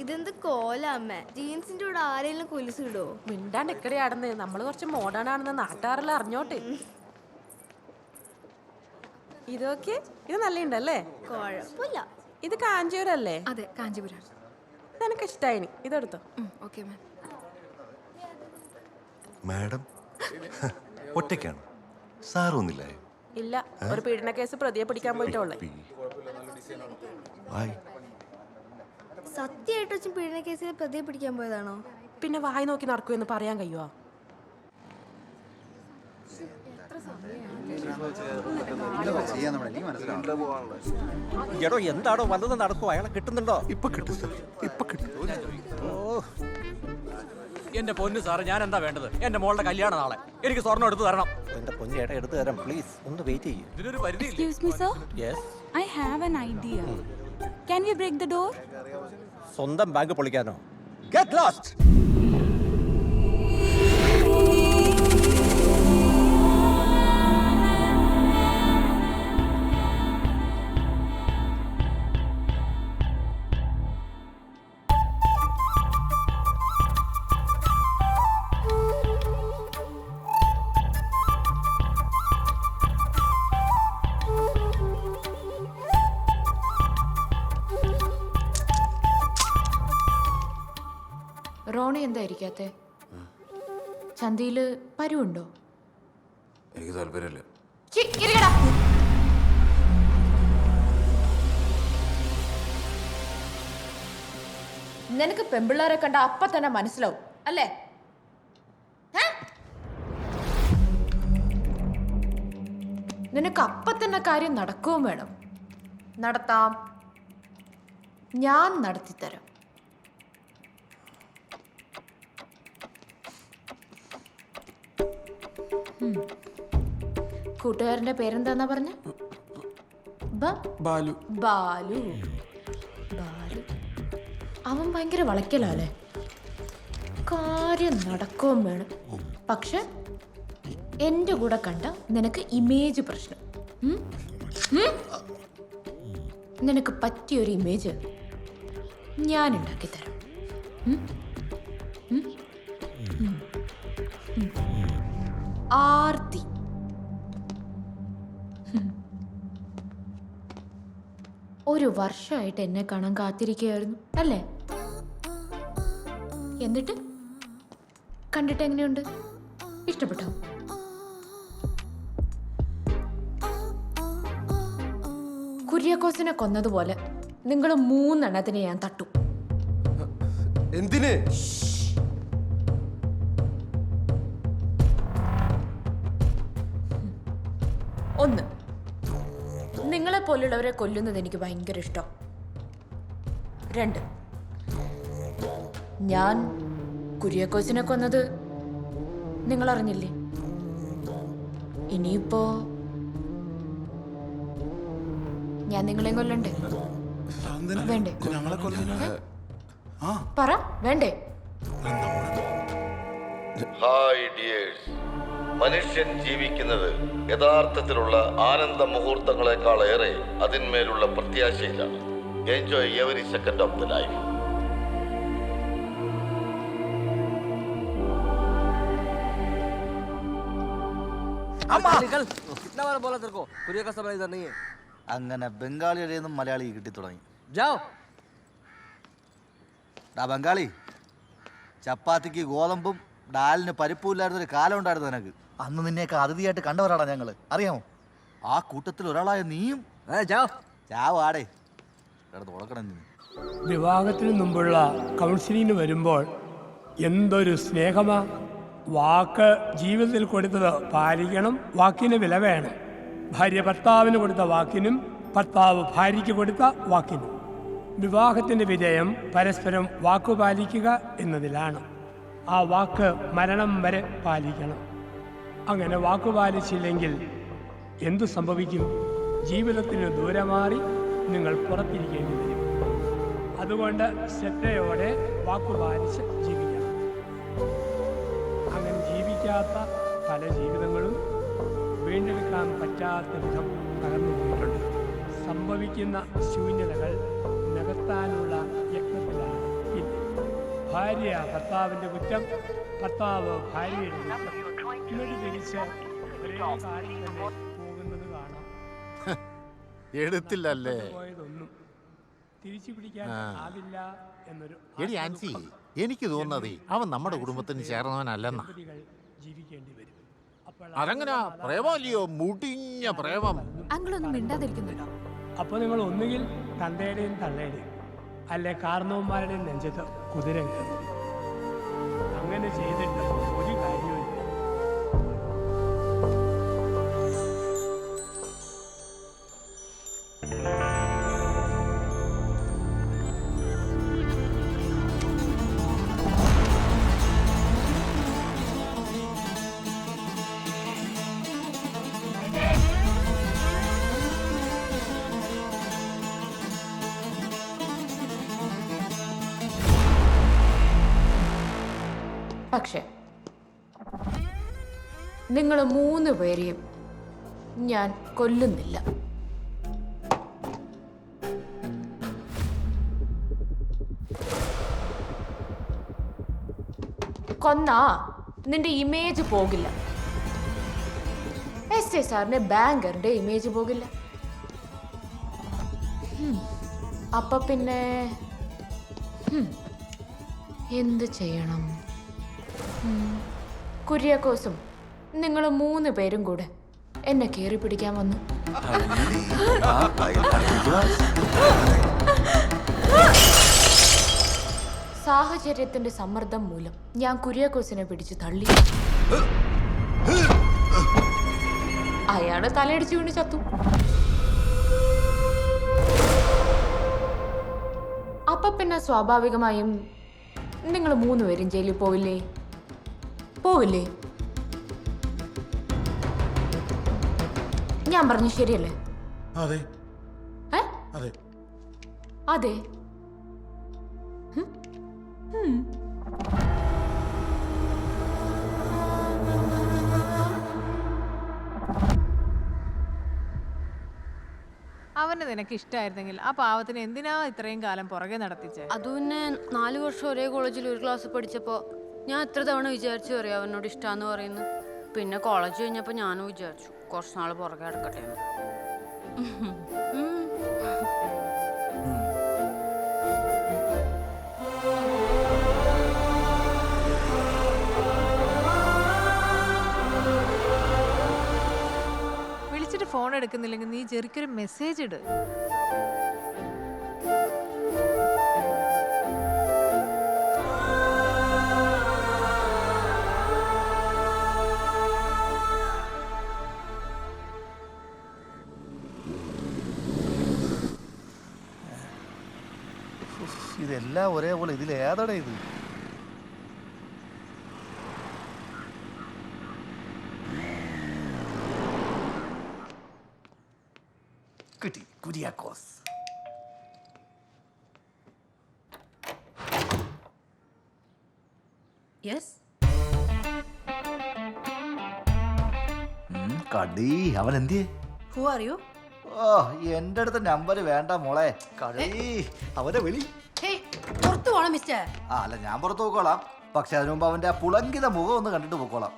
ഇതെന്ത് കോലമ്മ? ജീൻസിന്റെ കൂടെ ആരെങ്കിലും കൊലുസ് ഇടോ? മിണ്ടാണ്ട് ഇക്കടെയാടുന്നേ. നമ്മള് കുറച്ച് മോഡേൺ ആണെന്ന് നാട്ടുകാരെല്ലാം അറിഞ്ഞോട്ടെ. ഇതൊക്കെ ഇത് നല്ലുണ്ടല്ലേ? കുഴപ്പമില്ല. ഇത് കാഞ്ചീപുരം അല്ലേ? അതെ, കാഞ്ചീപുരം. എനിക്ക് ഇഷ്ടായിനി. ഇതെടുത്തോ. Okay ma'am. മാഡം ഒറ്റയ്ക്കാണ്, സാറൊന്നില്ലേ? ഇല്ല, ഒരു പീഡന കേസ് പ്രതിയെ പിടിക്കാൻ പോയിട്ടോളെ. സത്യമായിട്ട് വെച്ചും പീഡന കേസിൽ പ്രതിയെ പിടിക്കാൻ പോയതാണോ? പിന്നെ വായി നോക്കി നടക്കുമെന്ന് പറയാൻ കഴിയുമോ? എടോ എന്താണോ വന്നത് നടക്കുവോ? അയാളെ കിട്ടുന്നുണ്ടോ? ഇപ്പൊ കിട്ടും സാർ, ഇപ്പൊ കിട്ടും. എന്റെ പൊന്നു സാറ്, ഞാൻ എന്താ വേണ്ടത്? എന്റെ മോളുടെ കല്യാണം നാളെ. എനിക്ക് സ്വർണ്ണം എടുത്തു തരണം. എന്റെ പൊന്നു ചേട്ടാ, എടുത്തു തരാം. പ്ലീസ് ഒന്ന് വെയിറ്റ് ചെയ്യൂ. ഇതിനൊരു പരിധി. Excuse me, sir. Yes. I have an idea. Can we break the door? സ്വന്തം ബാങ്ക് പൊളിക്കാനോ? Get lost. റോണി എന്താ ഇരിക്കാത്തെ? ചന്തയില് പരുവുണ്ടോ? എനിക്ക് താല്പര്യമില്ല. നിനക്ക് പെമ്പിള്ളേരെ കണ്ട അപ്പ തന്നെ മനസ്സിലാവും അല്ലേ? നിനക്ക് അപ്പ തന്നെ കാര്യം നടക്കുകയും വേണം. നടത്താം, ഞാൻ നടത്തിത്തരാം. കൂട്ടുകാരന്റെ പേരെന്താന്നാ പറഞ്ഞ? ബാലു. ബാലു. ബാലു. അവൻ ഭയങ്കര വളയ്ക്കലല്ലേ? കാര്യം നടക്കുകയും വേണം. പക്ഷെ എന്റെ കൂടെ കണ്ട നിനക്ക് ഇമേജ് പ്രശ്നം. നിനക്ക് പറ്റിയൊരു ഇമേജ് ഞാൻ ഉണ്ടാക്കി തരാം. ആർത്തി. ഒരു വർഷമായിട്ട് എന്നെ കാണാൻ കാത്തിരിക്കുകയായിരുന്നു അല്ലേ? എന്നിട്ട് കണ്ടിട്ട് എങ്ങനെയുണ്ട്? ഇഷ്ടപ്പെട്ടോ? കുര്യാക്കോസിനെ കൊന്നതുപോലെ നിങ്ങൾ 3 എണ്ണത്തിനെ ഞാൻ തട്ടു. എന്തിന്? ഒന്ന്, നിങ്ങളെ പോലുള്ളവരെ കൊല്ലുന്നത് എനിക്ക് ഭയങ്കര ഇഷ്ടം. 2, ഞാൻ കുര്യാക്കോസിനെ കൊന്നത് നിങ്ങൾ അറിഞ്ഞില്ലേ? ഇനിയിപ്പോ ഞാൻ നിങ്ങളെയും കൊല്ലണ്ടേ? വേണ്ടേ? പറ, വേണ്ടേ? ഹായ് ഡിയേഴ്സ്, മനുഷ്യൻ ജീവിക്കുന്നത് യഥാർത്ഥത്തിലുള്ള ആനന്ദ മുഹൂർത്തങ്ങളെക്കാളേറെ അതിന്മേലുള്ള പ്രത്യാശയിലാണ്. Enjoy every second of the life. അങ്ങനെ ബംഗാളിയുടെ നിന്നും മലയാളി കിട്ടി തുടങ്ങി. ബംഗാളി, ചപ്പാത്തിക്ക് ഗോതമ്പും ഡാലിന് പരിപ്പും ഇല്ലായിരുന്നൊരു കാലം ഉണ്ടായിരുന്നു നിനക്ക്. അന്ന് നിന്നെയൊക്കെ അതിഥിയായിട്ട് കണ്ടവരാടാ ഞങ്ങള്, അറിയാമോ? ആ കൂട്ടത്തിൽ ഒരാളായ നീയും ചാവാടേ തുടക്കണം. വിവാഹത്തിന് മുമ്പുള്ള കൗൺസിലിങ്ങിന് വരുമ്പോൾ എന്തൊരു സ്നേഹമാ! വാക്ക് ജീവിതത്തിൽ കൊടുത്തത് പാലിക്കണം, വാക്കിന് വില വേണം. ഭാര്യ ഭർത്താവിന് കൊടുത്ത വാക്കിനും ഭർത്താവ് ഭാര്യയ്ക്ക് കൊടുത്ത വാക്കിനും. വിവാഹത്തിൻ്റെ വിജയം പരസ്പരം വാക്കുപാലിക്കുക എന്നതിലാണ്. ആ വാക്ക് മരണം വരെ പാലിക്കണം. അങ്ങനെ വാക്കുപാലിച്ചില്ലെങ്കിൽ എന്തു സംഭവിക്കും? ജീവിതത്തിന് ദൂരെ മാറി നിങ്ങൾ പുറത്തിരിക്കേണ്ടി വരും. അതുകൊണ്ട് ശ്രദ്ധയോടെ വാക്കുപാലിച്ച് ജീവിക്കണം. അങ്ങനെ ജീവിക്കാത്ത പല ജീവിതങ്ങളും വീണ്ടെടുക്കാൻ പറ്റാത്ത വിധം തകർന്നു പോയിട്ടുണ്ട്. സംഭവിക്കുന്ന ശൂന്യതകൾ നികത്താനുള്ള യത്നത്തിലാണ് ഭാര്യ ഭർത്താവിൻ്റെ കുറ്റം, ഭർത്താവ് ഭാര്യയുടെ കുറ്റം. ഇങ്ങോട്ട് തിരിച്ച് ഒരേ കാര്യം തന്നെ പോകുന്നത് കാണാം. എടുത്തില്ലല്ലേ? പോയതൊന്നും തിരിച്ചു പിടിക്കാൻ ആവില്ല എന്നൊരു എടി ആൻസി, എനിക്ക് തോന്നുന്നതേ അവൻ നമ്മുടെ കുടുംബത്തിന് ചേർന്നവനല്ലെന്നാ. ദമ്പതികൾ ജീവിക്കേണ്ടി വരും. അപ്പോൾ അതെങ്ങനാ? പ്രേമല്ലയോ, മുടിഞ്ഞ പ്രേമം. അങ്കിളൊന്നും മിണ്ടാതിരിക്കുന്നുണ്ടോ? അപ്പോൾ നിങ്ങൾ ഒന്നുകിൽ തന്തയുടെയും തള്ളയുടെയും അല്ലെ കാരണവന്മാരുടെയും നെഞ്ചത്ത് കുതിര കയറും. അങ്ങനെ ചെയ്തിട്ട് ഒരു കാര്യമില്ല. പക്ഷെ നിങ്ങൾ 3 പേരെയും ഞാൻ കൊല്ലുന്നില്ല. കൊന്നാ നിന്റെ ഇമേജ് പോകില്ല. എസ് സാറിന്റെ ബാങ്കറിന്റെ ഇമേജ് പോകില്ല. അപ്പൊ പിന്നെ എന്ത് ചെയ്യണം? കുര്യാക്കോസും നിങ്ങൾ 3 പേരും കൂടെ എന്നെ കയറി പിടിക്കാൻ വന്നു. സാഹചര്യത്തിന്റെ സമ്മർദ്ദം മൂലം ഞാൻ കുര്യാക്കോസിനെ പിടിച്ച് തള്ളി. അയാള് തലയടിച്ചു വീണ് ചത്തു. അപ്പൊ പിന്നെ സ്വാഭാവികമായും നിങ്ങൾ 3 പേരും ജയിലിൽ പോവില്ലേ? പോവില്ലേ? ഞാൻ പറഞ്ഞു ശരിയല്ലേ? അതെ അതെ. അതെ. അവന് നിനക്ക് ഇഷ്ടമായിരുന്നെങ്കിൽ ആ പാവത്തിന് എന്തിനാ ഇത്രയും കാലം പുറകെ നടത്തിച്ചേ? അത് പിന്നെ 4 വർഷം ഒരേ കോളേജിൽ ഒരു ക്ലാസ് പഠിച്ചപ്പോൾ ഞാൻ എത്ര തവണ വിചാരിച്ചു പറയാം അവനോട് ഇഷ്ടമാന്ന് പറയുന്നു. പിന്നെ കോളേജ് കഴിഞ്ഞപ്പോൾ ഞാനും വിചാരിച്ചു കുറച്ച് നാൾ പുറകെ നടക്കട്ടെ എന്ന്. വിളിച്ചിട്ട് ഫോൺ എടുക്കുന്നില്ലെങ്കിൽ നീ ജെറിക്കൊരു മെസ്സേജ് ഇട്. ഇതെല്ലാം ഒരേപോലെ. ഇതിൽ ഏതടെ ഇത്? കിട്ടി. കുര്യാക്കോസ്. കടി അവൻ എന്തിയേ? ഓ, എന്റെ അടുത്ത് നമ്പർ വേണ്ട മോളെ. കടി അവനെ വിളി. ആ, അല്ല ഞാൻ പുറത്ത് പോയിക്കോളാം. പക്ഷെ അതിനു മുമ്പ് അവന്റെ ആ പുളങ്കിത മുഖം ഒന്ന് കണ്ടിട്ട് പോയിക്കോളാം.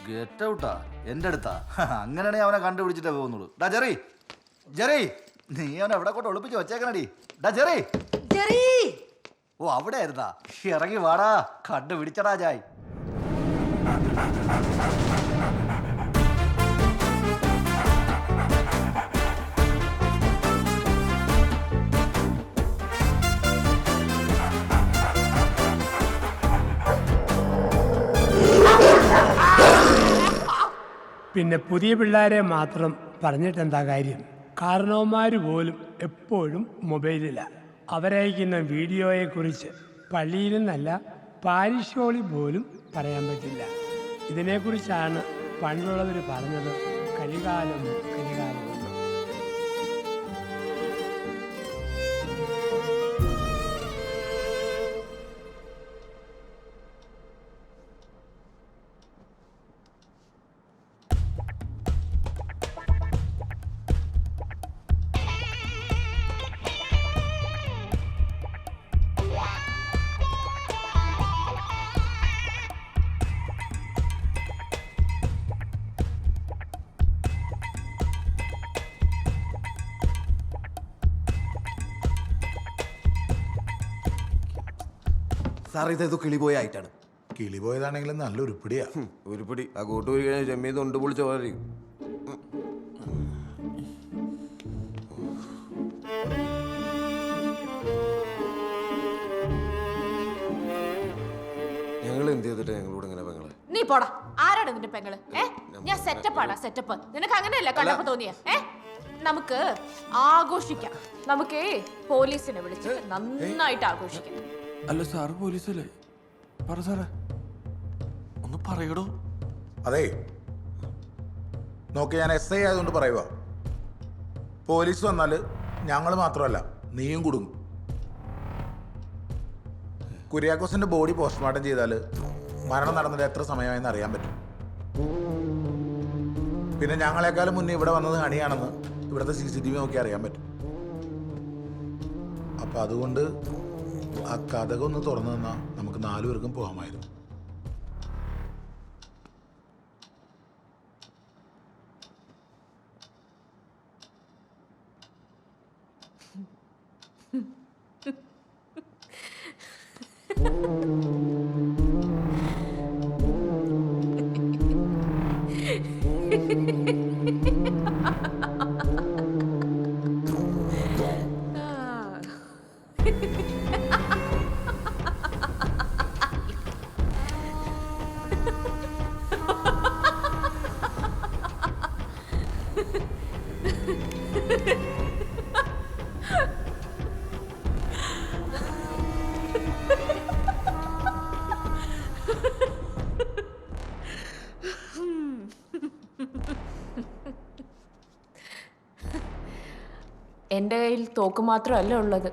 ഗെറ്റ് ഔട്ടാ എന്റെ അടുത്താ? അങ്ങനെയാണെങ്കിൽ അവനെ കണ്ടുപിടിച്ചിട്ടേ പോകുന്നുള്ളൂ. ഡാ ജെറി, ജെറി, നീ അവനെ എവിടെ കൊണ്ട് ഒളിപ്പിച്ച് വെച്ചേക്കണടി. ഡാ ജെറി. ഓ, അവിടെ ആയിരുന്നാ? ഇറങ്ങി വാടാ, കണ്ടുപിടിച്ചടാ ജായ്. പിന്നെ പുതിയ പിള്ളേരെ മാത്രം പറഞ്ഞിട്ടെന്താ കാര്യം? കാരണവന്മാർ പോലും എപ്പോഴും മൊബൈലിലാണ്. അവരയക്കുന്ന വീഡിയോയെക്കുറിച്ച് പള്ളിയിൽ നിന്നല്ല പാരിഷ് ഹോളിൽ പോലും പറയാൻ പറ്റില്ല. ഇതിനെക്കുറിച്ചാണ് പണ്ടുള്ളവർ പറഞ്ഞത് കലികാലം കലികാലം. സാർ ഇതേതോ കിളിപോയ ആയിട്ടാണ്. കിളി പോയതാണെങ്കിലും നല്ല ഉരുപ്പിടിയാ. ഉരുപ്പിടി ആ കൂട്ടൂരി കഴിഞ്ഞാൽ ചെമ്മീൻ തൊണ്ട് പൊളിച്ച പോലെ. ഞങ്ങൾ എന്ത് ചെയ്തിട്ട് ഞങ്ങളോട് ഇങ്ങനെ പെങ്ങളെ? നീ പോടാ. ആരാണ് നിന്റെ പെങ്ങള്? ഞാൻ സെറ്റപ്പാടാ സെറ്റപ്പ്. നിനക്ക് അങ്ങനെയല്ല കണ്ടപ്പോ തോന്നിയ? നമുക്ക് ആഘോഷിക്കാം. നമുക്ക് പോലീസിനെ വിളിച്ച് നന്നായിട്ട് ആഘോഷിക്കാം. അല്ല സാറ് പോലീസല്ലേ? പറ സാറേ, ഒന്ന് പറയടോ. അതെ നോക്കി, ഞാൻ SI ആയതുകൊണ്ട് പറയുക, പോലീസ് വന്നാൽ ഞങ്ങൾ മാത്രമല്ല നീയും കുടുങ്ങും. കുര്യാക്കോസിന്റെ ബോഡി പോസ്റ്റ്മോർട്ടം ചെയ്താൽ മരണം നടന്നിട്ട് എത്ര സമയമായെന്ന് അറിയാൻ പറ്റും. പിന്നെ ഞങ്ങളെക്കാളും മുന്നേ ഇവിടെ വന്നത് ഹണിയാണെന്ന് ഇവിടുത്തെ CCTV നോക്കി അറിയാൻ പറ്റും. അപ്പം അതുകൊണ്ട് ആ കഥകൊന്ന് തുറന്നു തന്നാൽ നമുക്ക് 4 പേർക്കും പോകാമായിരുന്നു. എൻ്റെ കയ്യിൽ തോക്ക് മാത്രമല്ല ഉള്ളത്.